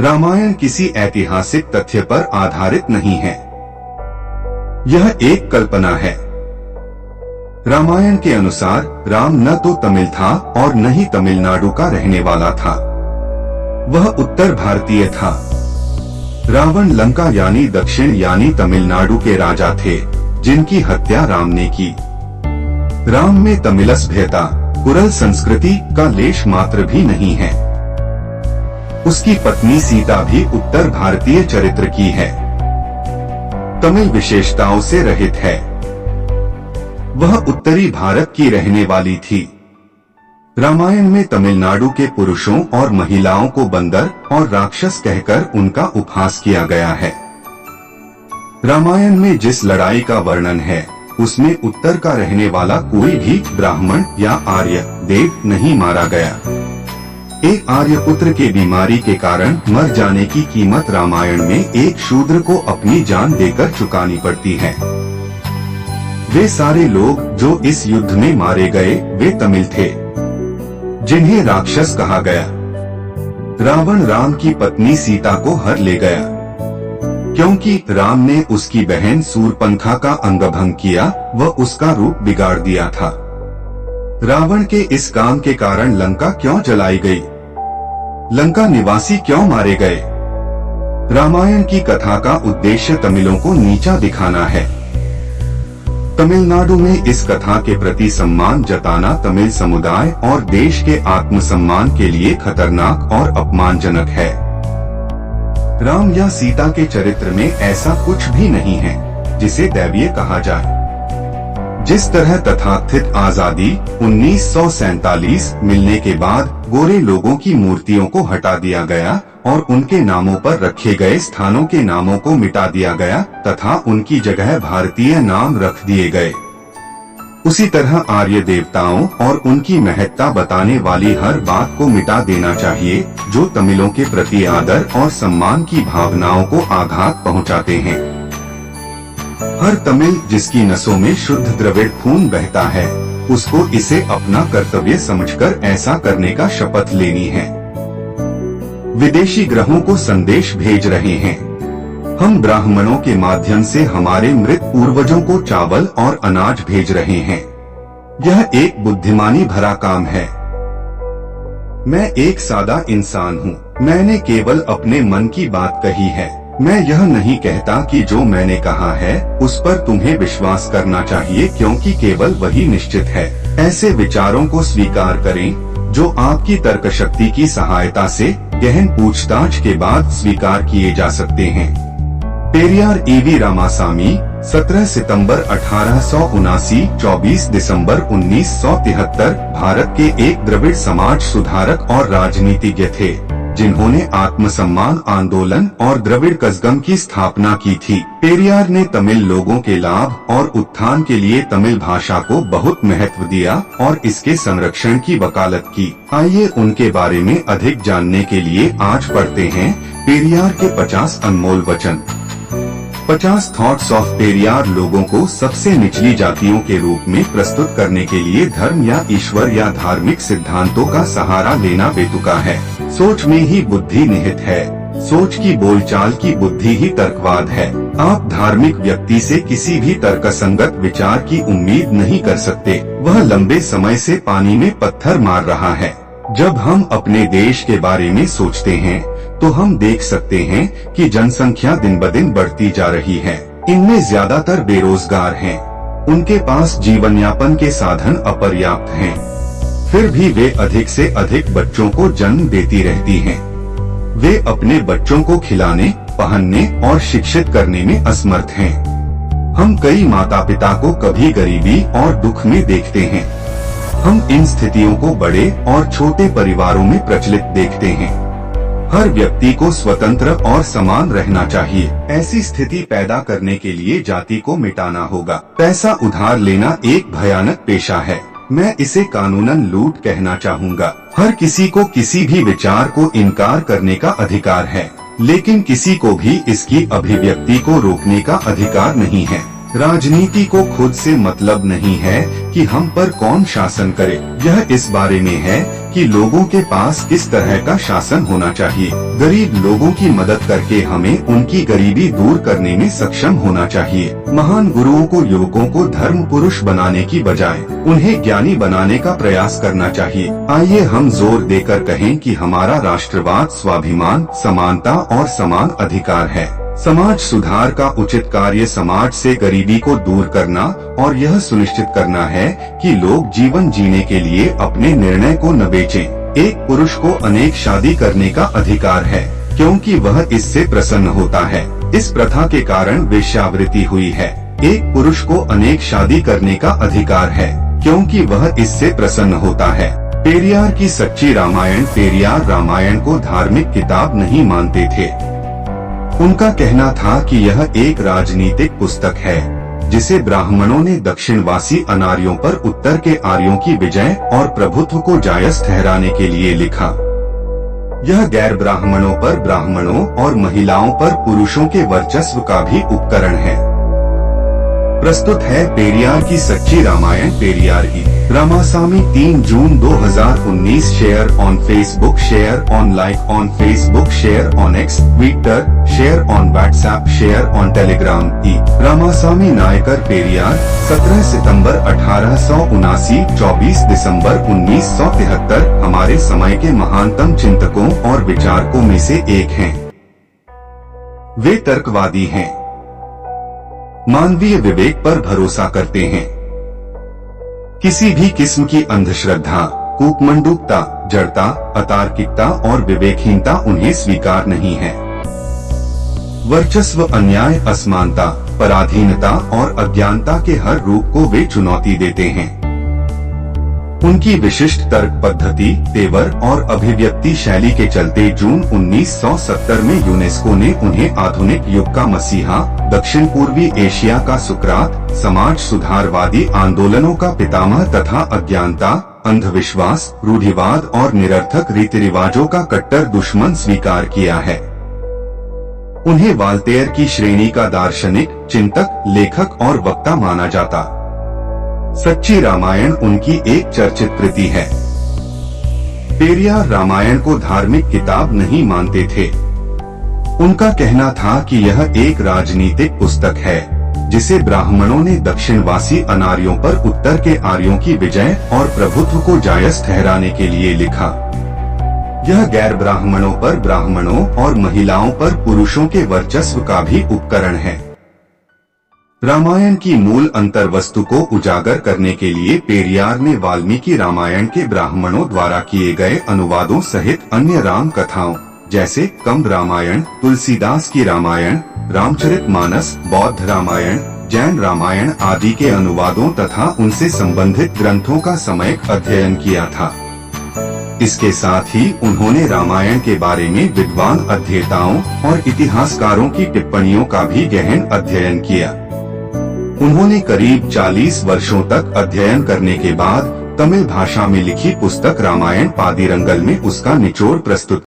रामायण किसी ऐतिहासिक तथ्य पर आधारित नहीं है। यह एक कल्पना है। रामायण के अनुसार राम न तो तमिल था और न ही तमिलनाडु का रहने वाला था। वह उत्तर भारतीय था। रावण लंका यानी दक्षिण यानी तमिलनाडु के राजा थे, जिनकी हत्या राम ने की। राम में तमिल सभ्यता, कुरल संस्कृति का लेश मात्र भी नहीं है। उसकी पत्नी सीता भी उत्तर भारतीय चरित्र की है, तमिल विशेषताओं से रहित है। वह उत्तरी भारत की रहने वाली थी। रामायण में तमिलनाडु के पुरुषों और महिलाओं को बंदर और राक्षस कहकर उनका उपहास किया गया है। रामायण में जिस लड़ाई का वर्णन है, उसमें उत्तर का रहने वाला कोई भी ब्राह्मण या आर्य देव नहीं मारा गया। एक आर्यपुत्र के बीमारी के कारण मर जाने की कीमत रामायण में एक शूद्र को अपनी जान देकर चुकानी पड़ती है। वे सारे लोग जो इस युद्ध में मारे गए वे तमिल थे, जिन्हें राक्षस कहा गया। रावण राम की पत्नी सीता को हर ले गया, क्योंकि राम ने उसकी बहन सूर्पनखा का अंगभंग किया व उसका रूप बिगाड़ दिया था। रावण के इस काम के कारण लंका क्यों जलाई गई? लंका निवासी क्यों मारे गए? रामायण की कथा का उद्देश्य तमिलों को नीचा दिखाना है। तमिलनाडु में इस कथा के प्रति सम्मान जताना तमिल समुदाय और देश के आत्मसम्मान के लिए खतरनाक और अपमानजनक है। राम या सीता के चरित्र में ऐसा कुछ भी नहीं है जिसे दैवीय कहा जाए। जिस तरह तथाकथित आजादी 1947 मिलने के बाद गोरे लोगों की मूर्तियों को हटा दिया गया और उनके नामों पर रखे गए स्थानों के नामों को मिटा दिया गया तथा उनकी जगह भारतीय नाम रख दिए गए, उसी तरह आर्य देवताओं और उनकी महत्ता बताने वाली हर बात को मिटा देना चाहिए जो तमिलों के प्रति आदर और सम्मान की भावनाओं को आघात पहुंचाते हैं। हर तमिल जिसकी नसों में शुद्ध द्रविड़ खून बहता है, उसको इसे अपना कर्तव्य समझकर ऐसा करने का शपथ लेनी है। विदेशी ग्रहों को संदेश भेज रहे हैं। हम ब्राह्मणों के माध्यम से हमारे मृत पूर्वजों को चावल और अनाज भेज रहे हैं। यह एक बुद्धिमानी भरा काम है। मैं एक सादा इंसान हूँ। मैंने केवल अपने मन की बात कही है। मैं यह नहीं कहता कि जो मैंने कहा है उस पर तुम्हें विश्वास करना चाहिए, क्योंकि केवल वही निश्चित है। ऐसे विचारों को स्वीकार करें जो आपकी तर्क शक्ति की सहायता से गहन पूछताछ के बाद स्वीकार किए जा सकते हैं। पेरियार ईवी रामासामी 17 सितंबर 1879, 24 दिसंबर 1973 भारत के एक द्रविड़ समाज सुधारक और राजनीतिज्ञ थे, जिन्होंने आत्मसम्मान आंदोलन और द्रविड़ कज़गम की स्थापना की थी। पेरियार ने तमिल लोगों के लाभ और उत्थान के लिए तमिल भाषा को बहुत महत्व दिया और इसके संरक्षण की वकालत की। आइए उनके बारे में अधिक जानने के लिए आज पढ़ते हैं पेरियार के 50 अनमोल वचन। 50 थॉट्स ऑफ पेरियार लोगों को सबसे निचली जातियों के रूप में प्रस्तुत करने के लिए धर्म या ईश्वर या धार्मिक सिद्धांतों का सहारा लेना बेतुका है। सोच में ही बुद्धि निहित है। सोच की बोलचाल की बुद्धि ही तर्कवाद है। आप धार्मिक व्यक्ति से किसी भी तर्कसंगत विचार की उम्मीद नहीं कर सकते। वह लंबे समय से पानी में पत्थर मार रहा है। जब हम अपने देश के बारे में सोचते हैं तो हम देख सकते हैं कि जनसंख्या दिन ब दिन बढ़ती जा रही है। इनमें ज्यादातर बेरोजगार हैं। उनके पास जीवन यापन के साधन अपर्याप्त हैं। फिर भी वे अधिक से अधिक बच्चों को जन्म देती रहती हैं। वे अपने बच्चों को खिलाने, पहनने और शिक्षित करने में असमर्थ हैं। हम कई माता पिता को कभी गरीबी और दुख में देखते हैं। हम इन स्थितियों को बड़े और छोटे परिवारों में प्रचलित देखते हैं। हर व्यक्ति को स्वतंत्र और समान रहना चाहिए। ऐसी स्थिति पैदा करने के लिए जाति को मिटाना होगा। पैसा उधार लेना एक भयानक पेशा है। मैं इसे कानूनन लूट कहना चाहूँगा। हर किसी को किसी भी विचार को इनकार करने का अधिकार है, लेकिन किसी को भी इसकी अभिव्यक्ति को रोकने का अधिकार नहीं है। राजनीति को खुद से मतलब नहीं है कि हम पर कौन शासन करे। यह इस बारे में है कि लोगों के पास किस तरह का शासन होना चाहिए। गरीब लोगों की मदद करके हमें उनकी गरीबी दूर करने में सक्षम होना चाहिए। महान गुरुओं को, युवकों को धर्म पुरुष बनाने की बजाय उन्हें ज्ञानी बनाने का प्रयास करना चाहिए। आइए हम जोर देकर कहें कि हमारा राष्ट्रवाद स्वाभिमान, समानता और समान अधिकार है। समाज सुधार का उचित कार्य समाज से गरीबी को दूर करना और यह सुनिश्चित करना है कि लोग जीवन जीने के लिए अपने निर्णय को न बेचें। एक पुरुष को अनेक शादी करने का अधिकार है क्योंकि वह इससे प्रसन्न होता है। इस प्रथा के कारण वेश्यावृत्ति हुई है। एक पुरुष को अनेक शादी करने का अधिकार है क्योंकि वह इससे प्रसन्न होता है। पेरियार की सच्ची रामायण। पेरियार रामायण को धार्मिक किताब नहीं मानते थे। उनका कहना था कि यह एक राजनीतिक पुस्तक है जिसे ब्राह्मणों ने दक्षिणवासी अनार्यों पर उत्तर के आर्यों की विजय और प्रभुत्व को जायज ठहराने के लिए लिखा। यह गैर ब्राह्मणों पर ब्राह्मणों और महिलाओं पर पुरुषों के वर्चस्व का भी उपकरण है। प्रस्तुत है पेरियार की सच्ची रामायण। पेरियार की रामासामी 3 जून 2019। Share on Facebook, share on like on Facebook, share on X, Twitter, share on WhatsApp, share on Telegram. Ramasamy Naicker Periyar 17 सितंबर 1879, 24 दिसंबर 1973 हमारे समय के महानतम चिंतकों और विचारकों में से एक हैं। वे तर्कवादी हैं, मानवीय विवेक पर भरोसा करते हैं। किसी भी किस्म की अंधश्रद्धा, कूपमंडूकता, जड़ता, अतार्किकता और विवेकहीनता उन्हें स्वीकार नहीं है। वर्चस्व, अन्याय, असमानता, पराधीनता और अज्ञानता के हर रूप को वे चुनौती देते हैं। उनकी विशिष्ट तर्क पद्धति, तेवर और अभिव्यक्ति शैली के चलते जून 1970 में यूनेस्को ने उन्हें आधुनिक युग का मसीहा, दक्षिण पूर्वी एशिया का सुकरात, समाज सुधारवादी आंदोलनों का पितामह तथा अज्ञानता, अंधविश्वास, रूढ़िवाद और निरर्थक रीति रिवाजों का कट्टर दुश्मन स्वीकार किया है। उन्हें वाल्तेयर की श्रेणी का दार्शनिक, चिंतक, लेखक और वक्ता माना जाता। सच्ची रामायण उनकी एक चर्चित कृति है। पेरियार रामायण को धार्मिक किताब नहीं मानते थे। उनका कहना था कि यह एक राजनीतिक पुस्तक है जिसे ब्राह्मणों ने दक्षिणवासी अनार्यों पर उत्तर के आर्यों की विजय और प्रभुत्व को जायज ठहराने के लिए लिखा। यह गैर ब्राह्मणों पर ब्राह्मणों और महिलाओं पर पुरुषों के वर्चस्व का भी उपकरण है। रामायण की मूल अंतर्वस्तु को उजागर करने के लिए पेरियार ने वाल्मीकि रामायण के ब्राह्मणों द्वारा किए गए अनुवादों सहित अन्य राम कथाओं जैसे कंब रामायण, तुलसीदास की रामायण, रामचरितमानस, बौद्ध रामायण, जैन रामायण आदि के अनुवादों तथा उनसे संबंधित ग्रंथों का सम्यक अध्ययन किया था। इसके साथ ही उन्होंने रामायण के बारे में विद्वान अध्येताओं और इतिहासकारों की टिप्पणियों का भी गहन अध्ययन किया। उन्होंने करीब 40 वर्षों तक अध्ययन करने के बाद तमिल भाषा में लिखी पुस्तक रामायण पादीरंगल में उसका निचोड़ प्रस्तुत